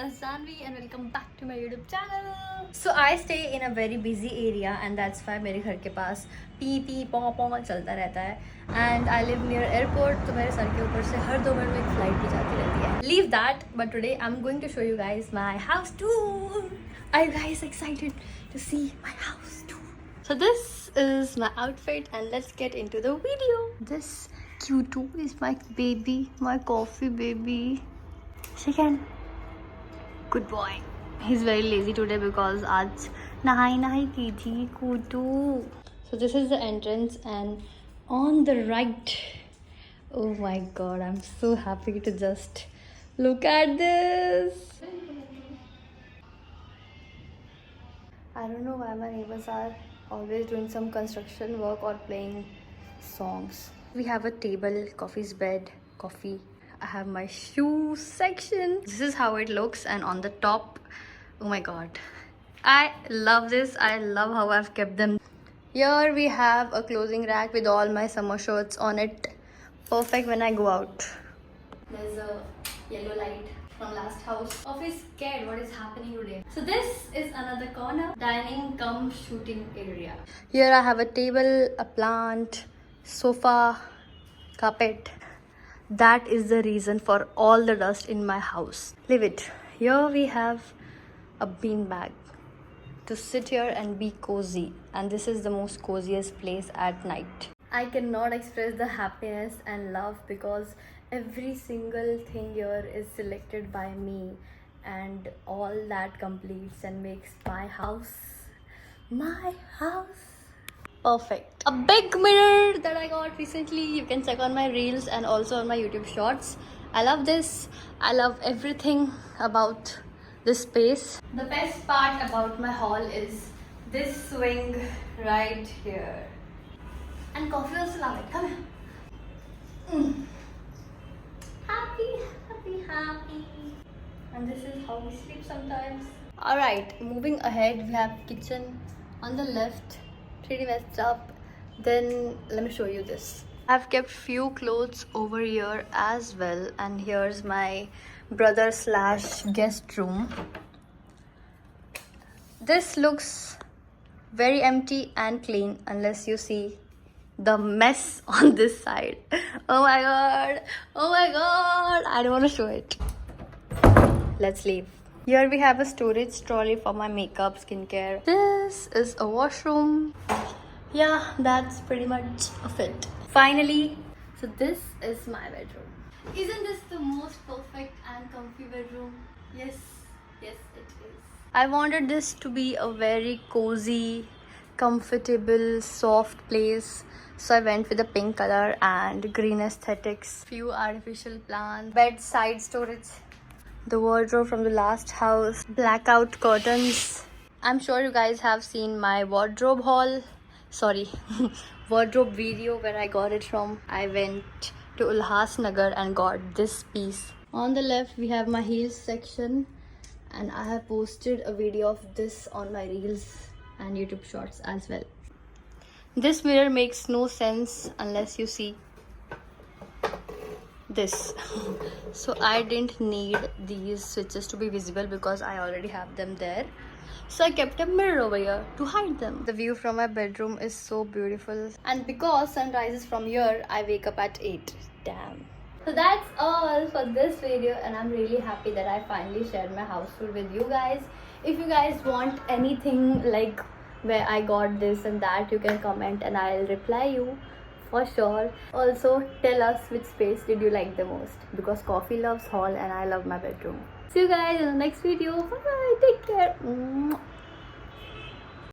Just Janvi and welcome back to my YouTube channel. So I stay in a very busy area and that's why मेरे घर के पास P P पॉ पॉ चलता रहता है. And I live near airport, तो मेरे सर के ऊपर से हर 2 मिनट में एक flight भी जाती रहती है. Leave that, but today I'm going to show you guys my house tour. Are you guys excited to see my house tour? So this is my outfit and let's get into the video. This cute is my baby, my coffee baby. Second, good boy. He's very lazy today because आज नहाई की थी कुटू. So this is the entrance and on the right, oh my god, I'm so happy to just look at this. I don't know why my neighbors are always doing some construction work or playing songs. We have a table, coffee's bed, coffee. I have my shoe section. This is how it looks, and on the top, oh my god, I love this. I love how I've kept them. Here we have a clothing rack with all my summer shirts on it. Perfect when I go out. There's a yellow light from last house. Office scared what is happening today. So this is another corner, dining cum shooting area. Here I have a table, a plant, sofa, carpet. That is the reason for all the dust in my house. Leave it. Here we have a bean bag to sit here and be cozy, and this is the most coziest place at night. I cannot express the happiness and love because every single thing here is selected by me, and all that completes and makes my house perfect. A big mirror that I got recently. You can check on my reels and also on my YouTube shorts. I love this. I love everything about this space. The best part about my hall is this swing right here. And coffee also love it. Come here. Happy. And this is how we sleep sometimes. Alright, moving ahead, we have kitchen on the left. Pretty messed up. Then let me show you this. I've kept few clothes over here as well, and here's my brother / guest room. This looks very empty and clean unless you see the mess on this side. Oh my god, I don't want to show it. Let's leave. Here we have a storage trolley for my makeup, skincare. This is a washroom. Yeah, that's pretty much of it. Finally, so this is my bedroom. Isn't this the most perfect and comfy bedroom? Yes, it is. I wanted this to be a very cozy, comfortable, soft place. So I went with the pink color and green aesthetics. Few artificial plants, bedside storage. The wardrobe from the last house, blackout curtains. I'm sure you guys have seen my wardrobe haul. Sorry, wardrobe video where I got it from. I went to Ulhasnagar and got this piece. On the left, we have my heels section, and I have posted a video of this on my reels and YouTube shorts as well. This mirror makes no sense unless you see this. So I didn't need these switches to be visible because I already have them there. So I kept a mirror over here to hide them. The view from my bedroom is so beautiful, and because sun rises from here, I wake up at 8. Damn. So that's all for this video, and I'm really happy that I finally shared my house tour with you guys. If you guys want anything like where I got this and that, you can comment and I'll reply you for sure. Also tell us which space did you like the most, because coffee loves hall and I love my bedroom. See you guys in the next video. Bye, take care.